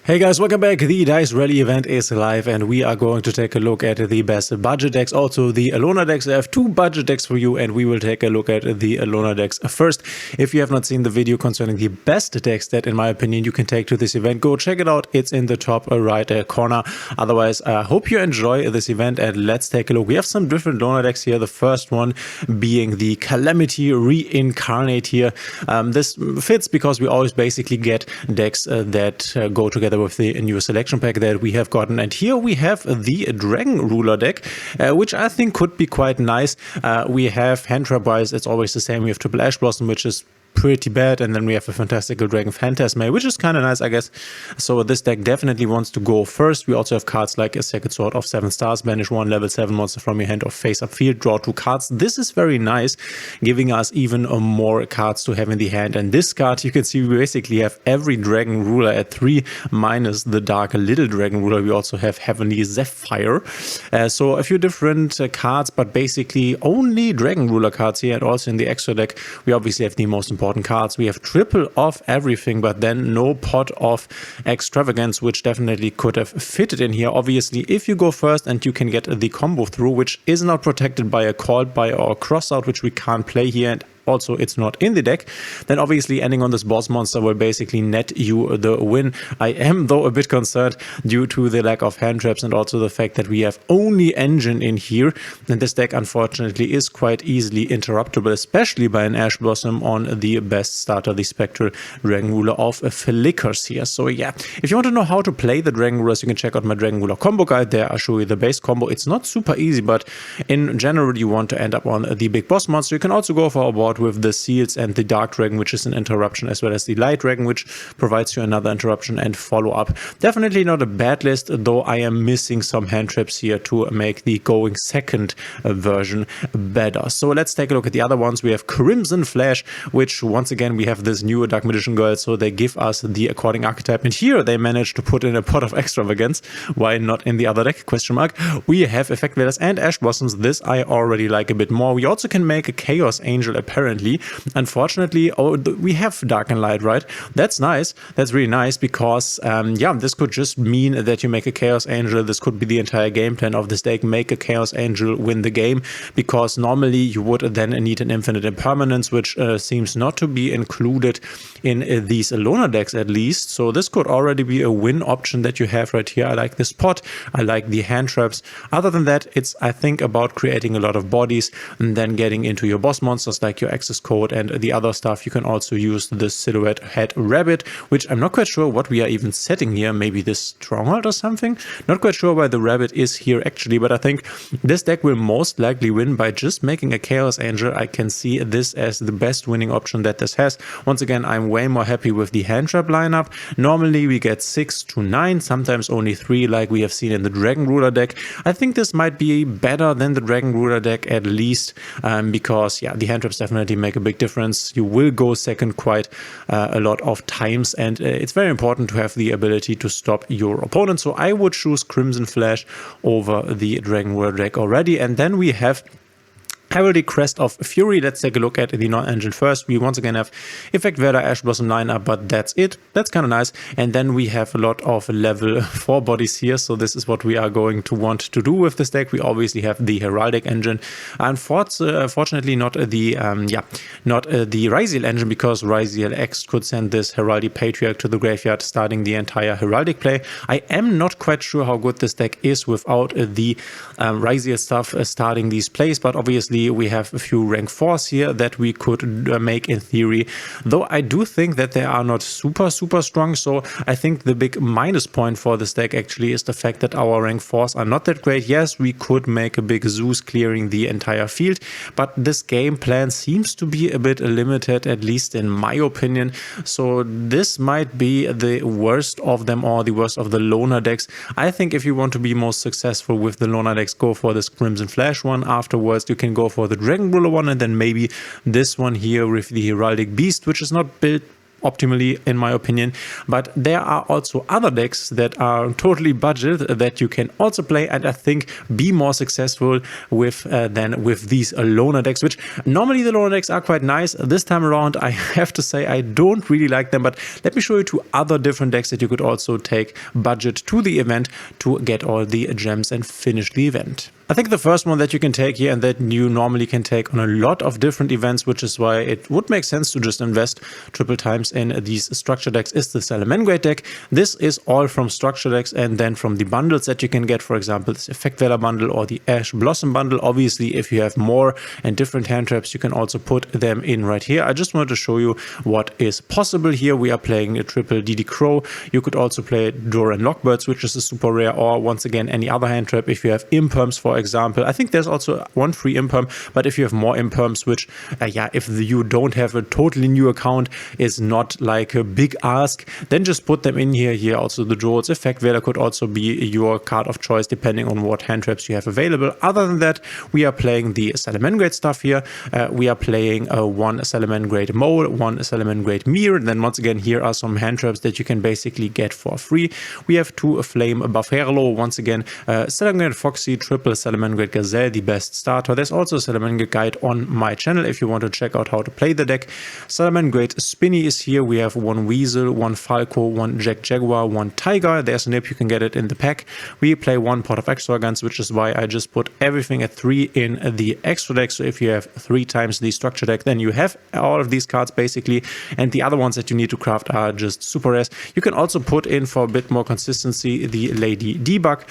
Hey guys, welcome back. The Dice Rally event is live and we are going to take a look at the best budget decks, also the Alona decks. I have two budget decks for you and we will take a look at the Alona decks first. If you have not seen the video concerning the best decks that in my opinion you can take to this event, go check it out. It's in the top right corner. Otherwise, I hope you enjoy this event and let's take a look. We have some different Alona decks here. The first one being the Calamity Reincarnate here. This fits because we always basically get decks that go together with the new selection pack that we have gotten. And here we have the Dragon Ruler deck, which I think could be quite nice. We have hand trap wise, it's always the same. We have triple Ash Blossom, which is pretty bad, and then we have a fantastical Dragon Phantasma, which is kind of nice, I guess. So this deck definitely wants to go first. We also have cards like a Second Sword of 7 stars, banish 1 level 7 monster from your hand or face up field, draw 2 cards. This is very nice, giving us even more cards to have in the hand. And this card, you can see we basically have every Dragon Ruler at 3 minus the Dark Little Dragon Ruler. We also have Heavenly Zephyr. So a few different cards, but basically only Dragon Ruler cards here. And also in the extra deck, we obviously have the most important cards. We have triple of everything, but then no pot of extravagance, which definitely could have fitted in here. Obviously, if you go first and you can get the combo through, which is not protected by a called by or crossout, which we can't play here, and also it's not in the deck, then obviously ending on this boss monster will basically net you the win. I am though a bit concerned due to the lack of hand traps and also the fact that we have only engine in here, and this deck unfortunately is quite easily interruptible, especially by an Ash Blossom on the best starter, the Spectral Dragon Ruler of Flickers here. So yeah, if you want to know how to play the Dragon Rulers, you can check out my Dragon Ruler combo guide. There I show you the base combo. It's not super easy, but in general you want to end up on the big boss monster. You can also go for a board with the Seals and the Dark Dragon, which is an interruption, as well as the Light Dragon, which provides you another interruption and follow-up. Definitely not a bad list, though I am missing some hand traps here to make the going second version better. So let's take a look at the other ones. We have Crimson Flash, which once again we have this new Dark Magician Girl, so they give us the according archetype, and here they managed to put in a pot of extravagance. Why not in the other deck? Question mark. We have Effect Veilers and Ash Blossoms. This I already like a bit more. We also can make a Chaos Angel apparently. Unfortunately, we have Dark and Light, right? That's nice. That's really nice because, yeah, this could just mean that you make a Chaos Angel. This could be the entire game plan of this deck. Make a Chaos Angel, win the game, because normally you would then need an Infinite Impermanence, which seems not to be included in these Alona decks at least. So this could already be a win option that you have right here. I like this pot. I like the hand traps. Other than that, it's, I think, about creating a lot of bodies and then getting into your boss monsters like your access code and the other stuff. You can also use the Silhouette Head Rabbit, which I'm not quite sure what we are even setting here. Maybe this Stronghold or something? Not quite sure why the rabbit is here actually, but I think this deck will most likely win by just making a Chaos Angel. I can see this as the best winning option that this has. Once again, I'm way more happy with the hand trap lineup. Normally we get 6 to 9, sometimes only 3 like we have seen in the Dragon Ruler deck. I think this might be better than the Dragon Ruler deck at least, because yeah, the hand traps definitely make a big difference. You will go second quite a lot of times, and it's very important to have the ability to stop your opponent. So I would choose Crimson Flash over the Dragon Ruler deck already. And then we have Heraldic Crest of Fury. Let's take a look at the non-engine first. We once again have Effect Veilers, Ash Blossom lineup, but that's it. That's kind of nice. And then we have a lot of level 4 bodies here. So this is what we are going to want to do with this deck. We obviously have the Heraldic engine. Unfortunately, not the Ryziel engine, because Ryziel X could send this Heraldic Patriarch to the graveyard, starting the entire Heraldic play. I am not quite sure how good this deck is without the Ryziel stuff starting these plays, but obviously we have a few rank 4s here that we could make in theory, though I do think that they are not super strong. So I think the big minus point for this deck actually is the fact that our rank 4s are not that great. Yes, we could make a big Zeus clearing the entire field, but this game plan seems to be a bit limited, at least in my opinion. So this might be the worst of them, or the worst of the Lona decks. I think if you want to be most successful with the Lona decks, go for this Crimson Flash one. Afterwards you can go for the Dragon Ruler one, and then maybe this one here with the Heraldic Beast, which is not built optimally in my opinion. But there are also other decks that are totally budget that you can also play, and I think be more successful with than with these loner decks, which normally the loner decks are quite nice. This time around I have to say I don't really like them, but let me show you two other different decks that you could also take budget to the event to get all the gems and finish the event. I think the first one that you can take here and that you normally can take on a lot of different events, which is why it would make sense to just invest triple times in these structure decks, is the Salamangreat deck. This is all from structure decks and then from the bundles that you can get, for example, this Effect Valor bundle or the Ash Blossom bundle. Obviously, if you have more and different hand traps, you can also put them in right here. I just wanted to show you what is possible here. We are playing a triple DD Crow. You could also play Doran Lockbirds, which is a super rare, or once again, any other hand trap. If you have Imperms, for example, I think there's also one free Imperm, but if you have more Imperms, which if you don't have a totally new account, is not like a big ask, then just put them in here. Here also the Drones. Effect Valor could also be your card of choice depending on what hand traps you have available. Other than that, we are playing the Salamangreat stuff here. We are playing one Salamangreat Mole, one Salamangreat Mirror. Then once again, here are some hand traps that you can basically get for free. We have two Flame Bufferlo, once again, Salamangreat Foxy, triple Salamangreat Gazelle, the best starter. There's also a Salamangreat guide on my channel if you want to check out how to play the deck. Salamangreat Spinny is here. We have one Weasel, one Falco, one Jack Jaguar, one Tiger. There's a Nip, you can get it in the pack. We play one Pot of Extravagance, which is why I just put everything at 3 in the extra deck. So if you have 3 times the structure deck, then you have all of these cards basically, and the other ones that you need to craft are just super rares. You can also put in, for a bit more consistency, the Lady Debug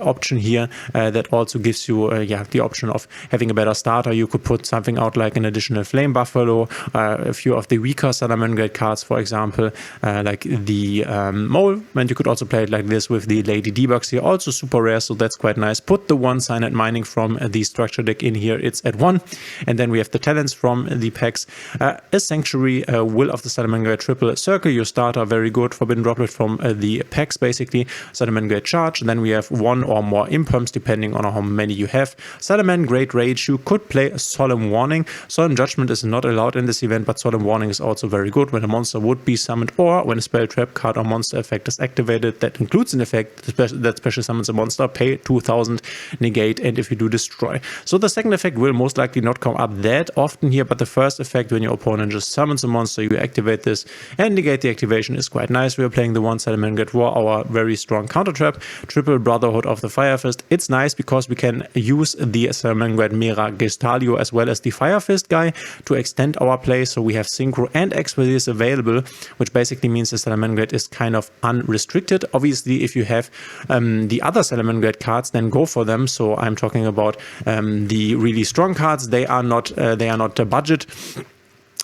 option here that also gives you the option of having a better starter. You could put something out like an additional Flame Buffalo, a few of the weaker Salamangreat cards, for example, like the Mole, and you could also play it like this with the Lady Debugs here, also super rare, so that's quite nice. Put the one Cyanide Mining from the structure deck in here, it's at 1, and then we have the talents from the packs. A Sanctuary, Will of the Salamangreat triple circle, your starter, very good. Forbidden Droplet from the packs basically. Salamangreat Charge, then we have one or more Imperms depending on how many you have. Salamangreat Rage, you could play a Solemn Warning. Solemn Judgment is not allowed in this event, but Solemn Warning is also very good when a monster would be summoned or when a spell, trap, card or monster effect is activated that includes an effect that special summons a monster, pay 2000, negate, and if you do, destroy. So the second effect will most likely not come up that often here, but the first effect, when your opponent just summons a monster, you activate this and negate the activation, is quite nice. We are playing the one Salamangreat War, our very strong counter trap, triple Brotherhood of the Fire Fist. It's nice because we can use the Salamangreat Mera Gestalio as well as the Fire Fist guy to extend our play, so we have Synchro and Expertise available, which basically means the Salamangreat is kind of unrestricted. Obviously, if you have the other Salamangreat cards, then go for them. So I'm talking about the really strong cards. They are not a budget.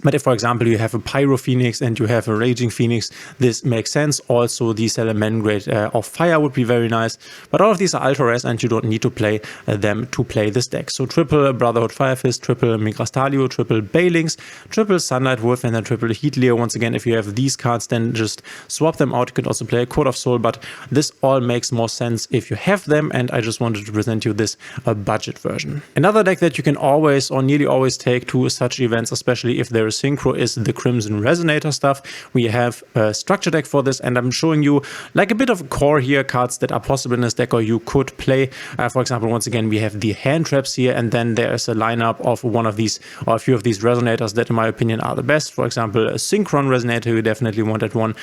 But if, for example, you have a Pyro Phoenix and you have a Raging Phoenix, this makes sense. Also, the Salamangreat of Fire would be very nice. But all of these are ultra rares and you don't need to play them to play this deck. So triple Brotherhood Fire Fist, triple Migrastalio, triple Bailings, triple Sunlight Wolf, and then triple Heat Leo. Once again, if you have these cards, then just swap them out. You can also play a Code of Soul, but this all makes more sense if you have them. And I just wanted to present you this budget version. Another deck that you can always or nearly always take to such events, especially if there is Synchro, is the Crimson Resonator stuff. We have a structure deck for this, and I'm showing you like a bit of a core here, cards that are possible in this deck or you could play. For example, once again, we have the hand traps here, and then there's a lineup of one of these or a few of these Resonators that in my opinion are the best. For example, a Synchron Resonator, you definitely want at one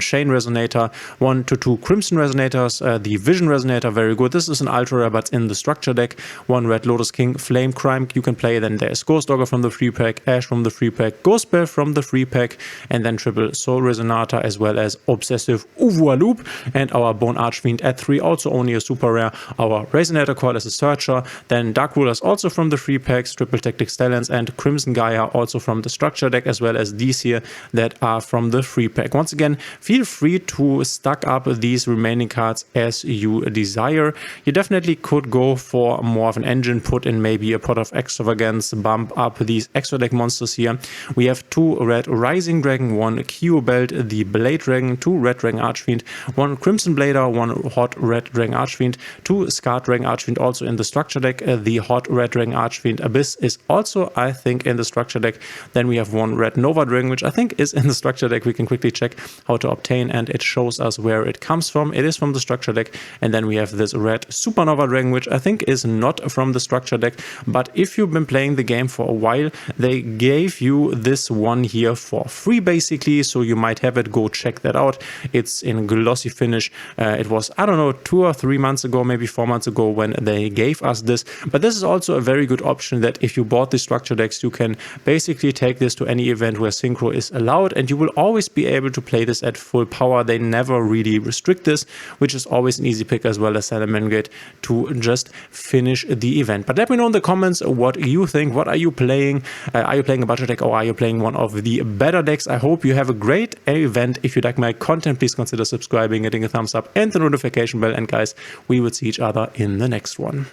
Chain Resonator, 1 to 2 Crimson Resonators, the Vision Resonator, very good. This is an ultra rare, but in the structure deck. 1 Red Lotus King, Flame Crime you can play. Then there's Ghost Dogger from the free pack, Ash from the free pack, Ghost Spell from the free pack, and then triple Soul Resonator as well as Obsessive Uvua Loop, and our Bone Archfiend at 3, also only a super rare. Our Resonator Coil as a Searcher, then Dark Rulers also from the free packs, triple Tactics Talents, and Crimson Gaia also from the structure deck, as well as these here that are from the free pack. Once again, feel free to stack up these remaining cards as you desire. You definitely could go for more of an engine, put in maybe a Pot of Extravagance, bump up these extra deck monsters here. We have 2 red Rising Dragon, 1 Kyo Belt, the Blade Dragon, 2 red Dragon Archfiend, 1 Crimson Blader, 1 hot red Dragon Archfiend, 2 Scarred Dragon Archfiend also in the structure deck. The hot red Dragon Archfiend Abyss is also, I think, in the structure deck. Then we have 1 red Nova Dragon, which I think is in the structure deck. We can quickly check how to obtain, and it shows us where it comes from. It is from the structure deck. And then we have this red Supernova Dragon, which I think is not from the structure deck, but if you've been playing the game for a while, they gave you this one here for free basically, so you might have it. Go check that out. It's in glossy finish. It was, I don't know, 2 or 3 months ago, maybe 4 months ago when they gave us this, but this is also a very good option that if you bought the structure decks, you can basically take this to any event where synchro is allowed, and you will always be able to play this at full power. They never really restrict this, which is always an easy pick, as well as Salamangreat to just finish the event. But let me know in the comments what you think. What are you playing? Are you playing a budget deck, or are you playing one of the better decks? I hope you have a great event. If you like my content, please consider subscribing, hitting a thumbs up and the notification bell. And guys, we will see each other in the next one.